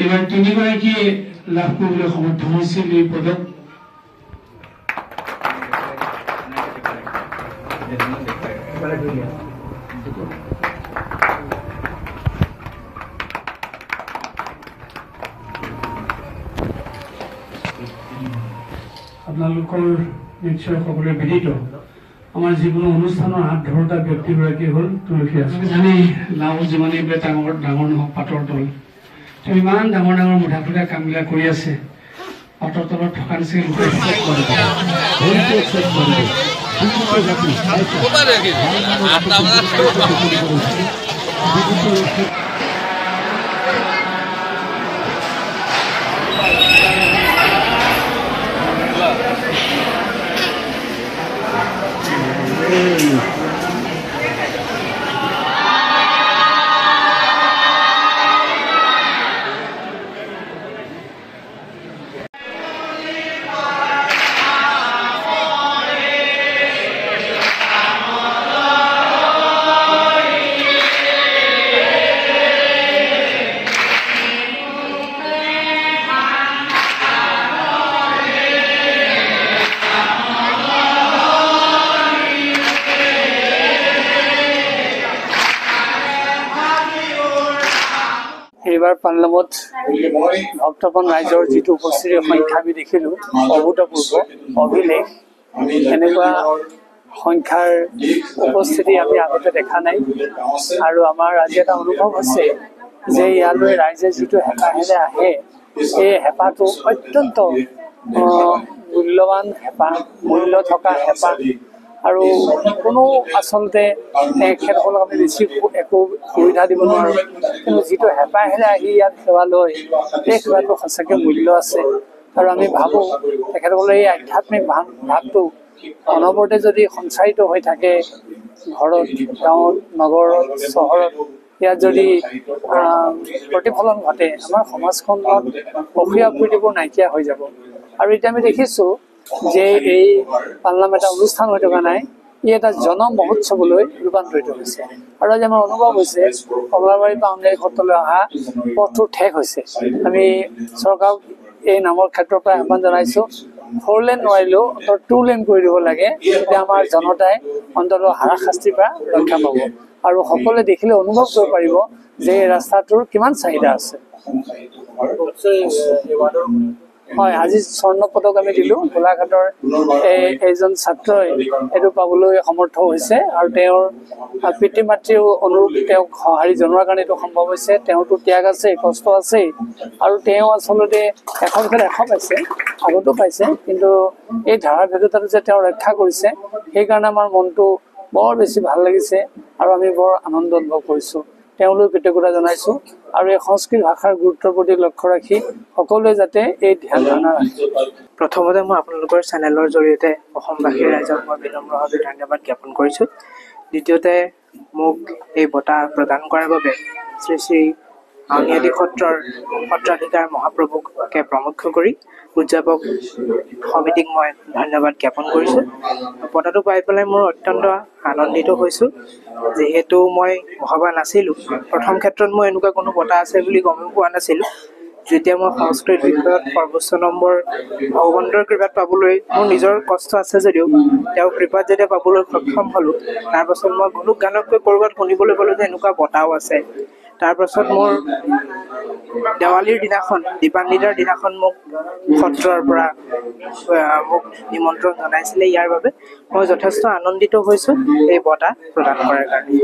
এবাৰ তিনিগৰাকী লাভ কৰিবলৈ সমৰ্থ হৈছিল এই পদক। আপোনালোকৰ নিশ্চয় সকলোৱে বিদিত আমাৰ যিকোনো অনুষ্ঠানৰ হাত ধৰোতা ব্যক্তিগৰাকী হ'ল তুলসী দাস। জানি লাও যিমানে ডাঙৰ ডাঙৰ নহওক পাতৰ তল তেওঁ ইমান ডাঙৰ ডাঙৰ মুঠা ফুটা কামবিলাক কৰি আছে। পাতৰ তলত থকা নিচিনা এইবাৰ পাল্লামত ভক্তগণ ৰাইজৰ যিটো উপস্থিতিৰ সংখ্যা আমি দেখিলোঁ অভূতপূৰ্ব অভিলেখ। এনেকুৱা সংখ্যাৰ উপস্থিতি আমি আগতে দেখা নাই আৰু আমাৰ আজি এটা অনুভৱ হৈছে যে ইয়ালৈ ৰাইজে যিটো হেঁপাহেৰে আহে এই হেঁপাহটো অত্যন্ত মূল্যৱান হেঁপাহ, মূল্য থকা হেঁপাহ আৰু কোনো আচলতে তেখেতসকলক আমি বেছি একো সুবিধা দিব নোৱাৰোঁ, কিন্তু যিটো হেঁপাহেৰে আহি ইয়াত সেৱা লয় সেই সেৱাটো সঁচাকৈ মূল্য আছে। আৰু আমি ভাবোঁ তেখেতসকলে এই আধ্যাত্মিক ভাৱটো অনবৰতে যদি সঞ্চাৰিত হৈ থাকে ঘৰত, গাঁৱত, নগৰত, চহৰত, ইয়াত যদি প্ৰতিফলন ঘটে আমাৰ সমাজখনত অসূয়া অপ্ৰীতিবোৰ নাইকিয়া হৈ যাব। আৰু এতিয়া আমি দেখিছোঁ যে এই পালনাম এটা অনুষ্ঠান হৈ থকা নাই, ই এটা জন মহোৎসৱলৈ ৰূপান্তৰিত হৈছে। আৰু আজি আমাৰ অনুভৱ হৈছে কমলাবাৰীৰ পৰা আমদানি সত্ৰলৈ অহা পথটো ঠেক হৈছে। আমি চৰকাৰক এই নামৰ ক্ষেত্ৰৰ পৰা আহ্বান জনাইছোঁ 4 লেন নোৱাৰিলেও অন্তত 2 লেন কৰি দিব লাগে, তেতিয়া আমাৰ জনতাই অন্তত হাৰাশাস্তিৰ পৰা ৰক্ষা পাব আৰু সকলোৱে দেখিলে অনুভৱ কৰিব পাৰিব যে এই ৰাস্তাটোৰ কিমান চাহিদা আছে। হয়, আজি স্বৰ্ণ পদক আমি দিলোঁ। গোলাঘাটৰ এইজন ছাত্ৰই এইটো পাবলৈ সমৰ্থ হৈছে আৰু তেওঁৰ পিতৃ মাতৃও অনুৰূপ তেওঁক সঁহাৰি জনোৱাৰ কাৰণে এইটো সম্ভৱ হৈছে। তেওঁতো ত্যাগ আছে, কষ্ট আছেই আৰু তেওঁ আচলতে এখন খেল 100 পাইছে, আগতো পাইছে, কিন্তু এই ধাৰাবাহিকতাটো যে তেওঁ ৰক্ষা কৰিছে সেইকাৰণে আমাৰ মনটো বৰ বেছি ভাল লাগিছে আৰু আমি বৰ আনন্দ অনুভৱ কৰিছোঁ। তেওঁলৈ কৃতজ্ঞতা জনাইছোঁ আৰু এই সংস্কৃত ভাষাৰ গুৰুত্বৰ প্ৰতি লক্ষ্য ৰাখি সকলোৱে যাতে এই ধ্যান ধাৰণা ৰাখে। প্ৰথমতে মই আপোনালোকৰ চেনেলৰ জৰিয়তে অসমবাসী ৰাইজক মই বিনম্ৰভাৱে ধন্যবাদ জ্ঞাপন কৰিছোঁ। দ্বিতীয়তে মোক এই বঁটা প্ৰদান কৰাৰ বাবে শ্ৰী শ্ৰী আউনীআটী সত্ৰৰ সত্ৰাধিকাৰ মহাপ্ৰভুকে প্ৰমুখ্য কৰি উদযাপক সমিতিক মই ধন্যবাদ জ্ঞাপন কৰিছোঁ। বঁটাটো পাই পেলাই মোৰ অত্যন্ত আনন্দিত হৈছোঁ, যিহেতু মই ভবা নাছিলোঁ। প্ৰথম ক্ষেত্ৰত মই এনেকুৱা কোনো বঁটা আছে বুলি গমেই পোৱা নাছিলোঁ। যেতিয়া মই সংস্কৃত বিষয়ত সৰ্বোচ্চ নম্বৰ ভগৱন্তৰ কৃপাত পাবলৈ মোৰ নিজৰ কষ্ট আছে যদিও তেওঁৰ কৃপাত যেতিয়া পাবলৈ সক্ষম হ'লোঁ, তাৰপাছত মই গণুক গানতকৈ ক'ৰবাত শুনিবলৈ পালোঁ যে এনেকুৱা বঁটাও আছে। তাৰপাছত মোৰ দেৱালীৰ দিনাখন, দীপান্বিতাৰ দিনাখন মোক সত্ৰৰ পৰা মোক নিমন্ত্ৰণ জনাইছিলে। ইয়াৰ বাবে মই যথেষ্ট আনন্দিত হৈছোঁ এই বঁটা প্ৰদান কৰাৰ কাৰণে।